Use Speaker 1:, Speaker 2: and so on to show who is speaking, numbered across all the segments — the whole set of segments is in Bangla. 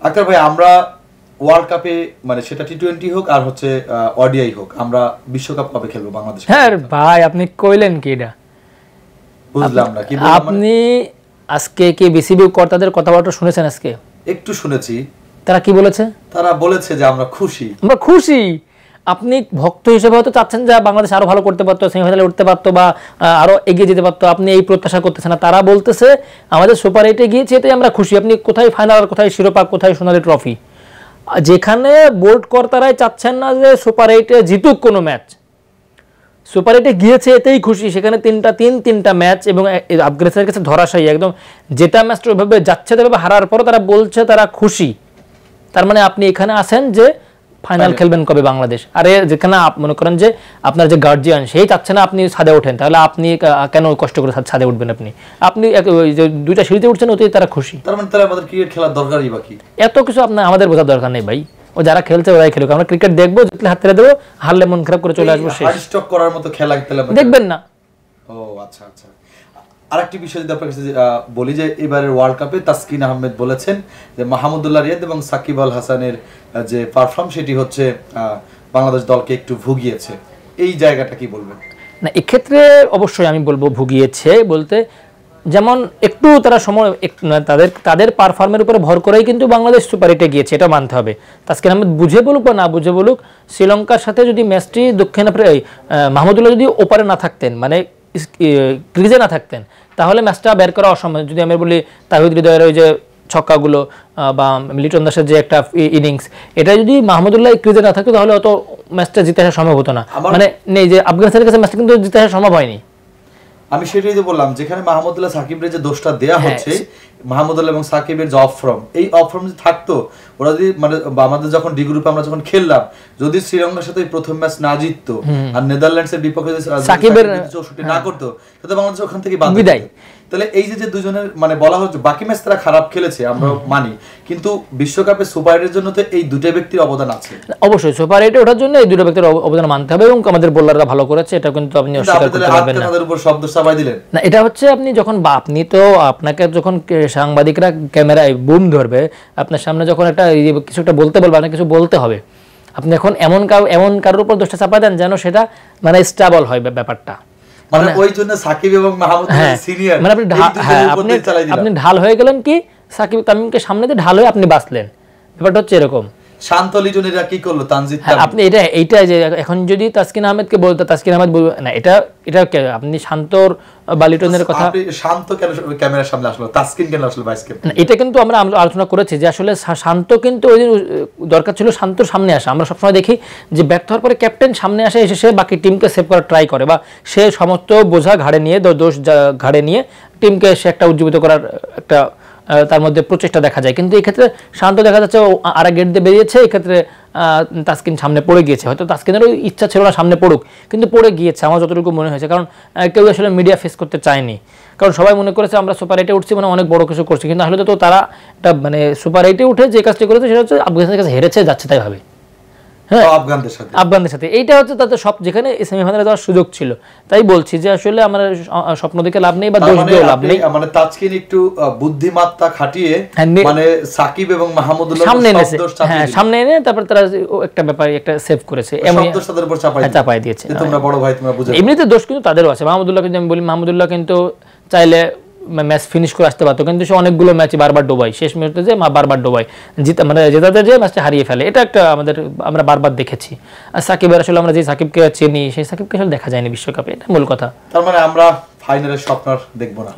Speaker 1: আক্তার ভাই, আমরা ওয়ার্ল্ড কাপে মানে সেটা টি-20 হোক আর হচ্ছে ওডিআই হোক, আমরা বিশ্বকাপ কবে খেলবো বাংলাদেশ?
Speaker 2: হ্যাঁ ভাই, আপনি কইলেন কি এটা?
Speaker 1: বুঝলাম না কি
Speaker 2: আপনি আজকে কি বিসিবি কর্তাদের কথাবার্তা শুনেছেন? আজকে
Speaker 1: একটু শুনেছি।
Speaker 2: তারা কি বলেছে?
Speaker 1: তারা বলেছে যে আমরা খুশি।
Speaker 2: আমরা খুশি। আপনি ভক্ত হিসেবে হয়তো চাচ্ছেন যে বাংলাদেশ আরো ভালো করতে পারতো, সেমিফাইনালে উঠতে পারতো বা আরো এগিয়ে যেতে পারতো, আপনি এই প্রত্যাশা করতেছেন না। তারা বলতেছে আমাদের সুপার 8-এ গিয়েছে, এটাই আমরা খুশি। আপনি কোথায় ফাইনাল, কোথায় শিরোপা, কোথায় সোনালী ট্রফি? যেখানে বোর্ড কর্তারাই চাচ্ছেন না যে সুপার 8-এ জিতুক কোনো ম্যাচ, সুপার 8-এ গিয়েছে এতেই খুশি। সেখানে তিনটা ম্যাচ এবং আফগানিস্তানের কাছে ধরাশায়ী, একদম যেটা ম্যাচটা ওইভাবে যাচ্ছে তবে হারার পরও তারা বলছে তারা খুশি। তার মানে আপনি এখানে আসেন যে ফাইনাল খেলবেন কবে বাংলাদেশ, আরে যেখানে মনে করেন যে আপনার যে গার্জিয়ান সেই চাচ্ছে না আপনি ছাদে ওঠেন, তাহলে আপনি কেন কষ্ট করে ছাদে উঠবেন? আপনি যে দুইটা সিঁড়িতে উঠছেন ওতেই তারা খুশি।
Speaker 1: তার মানে তারা আমাদের ক্রিকেট খেলার দরকারই বাকি
Speaker 2: এত কিছু আমাদের বোঝার দরকার নেই ভাই। ও যারা খেলছে ওরাই খেলুক, আমরা ক্রিকেট দেখবো, জিতলে হাত তুলে দেবো, হারলে মন খারাপ করে চলে আসবো, শেষ।
Speaker 1: স্টক করার মতো খেলা
Speaker 2: দেখবেন না।
Speaker 1: ও আচ্ছা আচ্ছা। আরেকটি বিষয় যদি আপনার কাছে বলি যে এবারের ওয়ার্ল্ড কাপে তাসকিন আহমেদ বলেছেন যে মাহমুদুল্লাহ রিয়াদ এবং সাকিব আল হাসানের যে পারফর্ম সেটি হচ্ছে বাংলাদেশ দলকে একটু ভুগিয়েছে। এই জায়গাটা কি বলবেন?
Speaker 2: না, এক্ষেত্রে অবশ্যই আমি বলবো ভুগিয়েছে বলতে, যেমন একটু তারা সময় তাদের পারফর্মের উপরে ভর করেই কিন্তু বাংলাদেশ সুপার 8-এ গিয়েছে, এটা মানতে হবে। তাসকিন আহমেদ বুঝে বলুক বা না বুঝে বলুক, শ্রীলঙ্কার সাথে যদি ম্যাচটি দক্ষিণ মাহমুদুল্লাহ যদি ওপারে না থাকতেন, মানে ক্রিজে না থাকতেন, তাহলে ম্যাচটা বের করা অসম্ভব। যদি আমি বলি তাহিদ হৃদয়ের ওই যে ছক্কাগুলো বা লিটন দাসের যে একটা ইনিংস, এটা যদি মাহমুদুল্লাহ ক্রিজে না থাকতো তাহলে অত ম্যাচটা জিতে আসা সম্ভব হতো না। মানে নেই যে আফগানিস্তানের কাছে ম্যাচটা কিন্তু জিতে আসা সম্ভব হয়নি।
Speaker 1: আমি সেটাই তো বললাম, যেখানে মাহমুদুল্লাহ সাকিবের যে দোষটা দেয়া হচ্ছে, মাহমুদুল্লাহ এবং সাকিবের যে অফ ফর্ম, এই অফ ফর্ম যদি থাকতো, ওরা যদি মানে আমাদের যখন ডি গ্রুপে আমরা যখন খেললাম, যদি শ্রীলঙ্কার সাথে প্রথম ম্যাচ না জিততো আর নেদারল্যান্ডসের বিপক্ষে সাকিবের 64 না করতো, তাহলে বাংলাদেশ ওখান থেকে বিদায়। তাহলে এই যে দুজনের মানে বলা হচ্ছে বাকি ম্যাচ তারা খারাপ খেলেছে আমরা মানি, কিন্তু বিশ্বকাপে সুপার 8-এর জন্য তো এই দুটো ব্যক্তির অবদান আছে। অবশ্যই
Speaker 2: সুপার 8-এ ওঠার জন্য এই দুটো ব্যক্তির অবদান মানতে হবে এবং আমাদের বোলাররা ভালো করেছে, এটা কিন্তু আপনি অস্বীকার করতে পারবেন না।
Speaker 1: তাদের উপর শব্দ চাপাই দিলেন
Speaker 2: না, এটা হচ্ছে আপনি যখন আপনি তো আপনাকে যখন সাংবাদিকরা ক্যামেরায় বুম ধরবে, আপনার সামনে যখন একটা কিছু একটা বলতে বলবে, আপনাকে কিছু বলতে হবে। আপনি এখন এমন কারোর উপর দোষটা চাপাই দেন যেন সেটা মানে স্টেবল হয় ব্যাপারটা।
Speaker 1: মানে ওই জন্য সাকিব এবং মাহমুদ সিনিয়র, মানে
Speaker 2: আপনি ঢাল হয়ে গেলেন কি সাকিব তামিমকে সামনে দিয়ে ঢাল হয়ে আপনি বাঁচলেন, ব্যাপারটা হচ্ছে এরকম।
Speaker 1: শান্ত লিটনেরা কি করলো তানজিদ?
Speaker 2: আপনি এইটা যে এখন যদি তাসকিন আহমেদকে বলতে, তাসকিন আহমেদ বলবে না এটা আপনি শান্তর বা লিটনের কথা।
Speaker 1: আপনি শান্ত কেন ক্যামেরার সামনে আসলো, তাসকিন কেন আসলো ভাইস ক্যাপ্টেন?
Speaker 2: এটা কিন্তু আমরা আলোচনা করেছি যে আসলে শান্ত কিন্তু ওই দরকার ছিল শান্তর সামনে আসা। আমরা সবসময় দেখি যে ব্যর্থ হওয়ার পরে ক্যাপ্টেন সামনে আসে, এসে সে বাকি টিমকে সেভ করার ট্রাই করে বা সে সমস্ত বোঝা ঘাড়ে নিয়ে দোষ ঘাড়ে নিয়ে টিমকে সে একটা উজ্জীবিত করার একটা তার মধ্যে প্রচেষ্টা দেখা যায়। কিন্তু এই ক্ষেত্রে শান্ত দেখা যাচ্ছে আরেক গেট দিয়ে বেরিয়েছে, এক্ষেত্রে তাসকিন সামনে পড়ে গিয়েছে। হয়তো তাসকিনেরও ইচ্ছা ছিল না সামনে পড়ুক, কিন্তু পড়ে গিয়েছে আমার যতটুকু মনে হয়েছে, কারণ কেউ আসলে মিডিয়া ফেস করতে চায়নি। কারণ সবাই মনে করেছে আমরা সুপার 8-এ উঠছি মানে অনেক বড় কিছু করছি, কিন্তু আসলে তো তারা একটা মানে সুপার 8-এ উঠে যে কাজটি করেছে সেটা হচ্ছে আফগানিস্তানের কাছে হেরেছে যাচ্ছে তাই ভাবে। হ্যাঁ, আফগানদের সাথে এইটা হচ্ছে তাদের সব, যেখানে সেমিফাইনালে যাওয়ার সুযোগ ছিল। তাই বলছি যে আসলে আমরা স্বপ্ন দেখে লাভ নেই বা দোষ দিয়ে লাভ নেই।
Speaker 1: মানে তাসকিন একটু বুদ্ধিমত্তা খাটিয়ে মানে সাকিব এবং মাহমুদুল্লাহ
Speaker 2: সামনে এনে তারপর তারা একটা ব্যাপারে একটা সেভ করেছে, চাপাই দিয়েছে।
Speaker 1: তোমরা বড় ভাই, তোমরা বুঝো।
Speaker 2: এমনিতে দোষ কিন্তু তাদেরও আছে। মাহমুদুল্লাহ কিন্তু আমি বলি, মাহমুদুল্লাহ কিন্তু চাইলে ম্যাচ ফিনিশ করে আসতে পারতো, কিন্তু সে অনেকগুলো ম্যাচে বারবার ডোবায়, শেষ মিনিটে যে বারবার ডোবায়, মানে জেতাতে যে ম্যাচটা হারিয়ে ফেলে। এটা একটা আমরা বারবার দেখেছি। আর সাকিবের আসলে আমরা যে সাকিবকে চিনি সেই সাকিবকে আসলে দেখা যায়নি বিশ্বকাপে, এটা মূল কথা।
Speaker 1: তার মানে আমরা ফাইনালের স্বপ্ন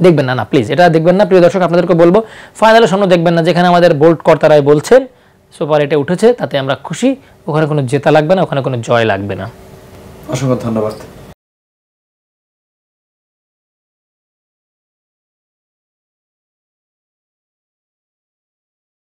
Speaker 2: দেখবেন না, প্লিজ এটা দেখবেন না। প্রিয় দর্শক, আপনাদেরকে বলবো ফাইনালের স্বপ্ন দেখবেন না। যেখানে আমাদের বোল্ড কর্তারাই বলছেন সুপার 8-এ উঠেছে তাতে আমরা খুশি, ওখানে কোনো জেতা লাগবে না, ওখানে কোনো জয় লাগবে না।
Speaker 1: অসংখ্য ধন্যবাদ।